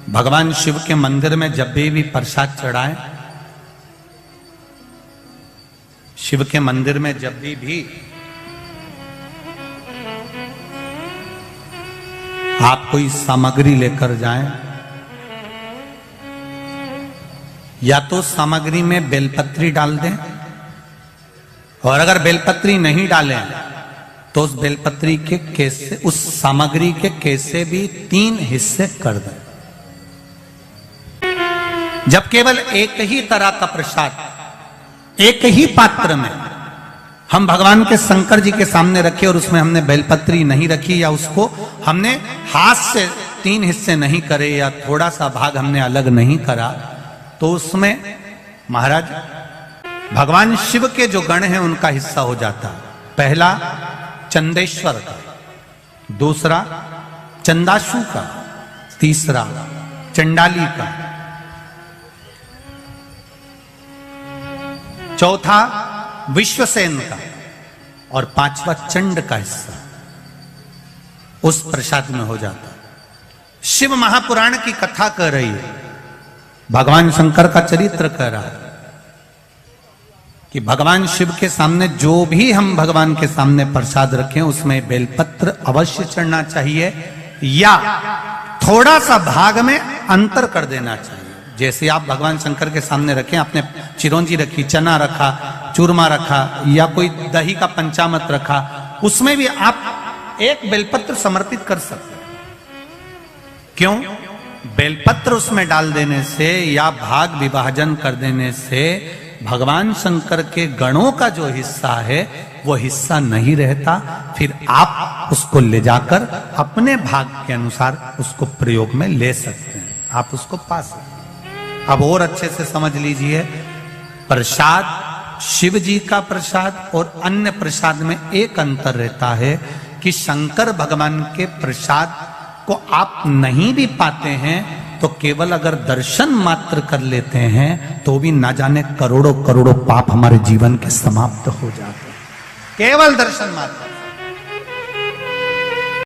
भगवान शिव के मंदिर में जब भी प्रसाद चढ़ाए, शिव के मंदिर में जब भी आप कोई सामग्री लेकर जाएं, या तो सामग्री में बेलपत्री डाल दें, और अगर बेलपत्री नहीं डालें तो उस बेलपत्री के केसे, उस सामग्री के केसे भी 3 हिस्से कर दें। जब केवल एक ही तरह का प्रसाद एक ही पात्र में हम भगवान के शंकर जी के सामने रखे और उसमें हमने बेलपत्री नहीं रखी, या उसको हमने हाथ से 3 हिस्से नहीं करे, या थोड़ा सा भाग हमने अलग नहीं करा, तो उसमें महाराज भगवान शिव के जो गण हैं उनका हिस्सा हो जाता। पहला चंदेश्वर का, दूसरा चंदाशु का, तीसरा चंडाली का, चौथा विश्वसेन का, और 5वां चंड का हिस्सा उस प्रसाद में हो जाता। शिव महापुराण की कथा कर रही है, भगवान शंकर का चरित्र कह रहा है कि भगवान शिव के सामने जो भी हम भगवान के सामने प्रसाद रखें उसमें बेलपत्र अवश्य चढ़ना चाहिए, या थोड़ा सा भाग में अंतर कर देना चाहिए। जैसे आप भगवान शंकर के सामने रखें, आपने चिरौंजी रखी, चना रखा, चूरमा रखा, या कोई दही का पंचामृत रखा, उसमें भी आप एक बेलपत्र समर्पित कर सकते हैं। क्यों? बेलपत्र उसमें डाल देने से या भाग विभाजन कर देने से भगवान शंकर के गणों का जो हिस्सा है वो हिस्सा नहीं रहता, फिर आप उसको ले जाकर अपने भाग के अनुसार उसको प्रयोग में ले सकते हैं, आप उसको पा सकते हैं। अब और अच्छे से समझ लीजिए, प्रसाद, शिव जी का प्रसाद और अन्य प्रसाद में एक अंतर रहता है कि शंकर भगवान के प्रसाद को आप नहीं भी पाते हैं तो केवल अगर दर्शन मात्र कर लेते हैं तो भी ना जाने करोड़ों करोड़ों पाप हमारे जीवन के समाप्त हो जाते हैं, केवल दर्शन मात्र।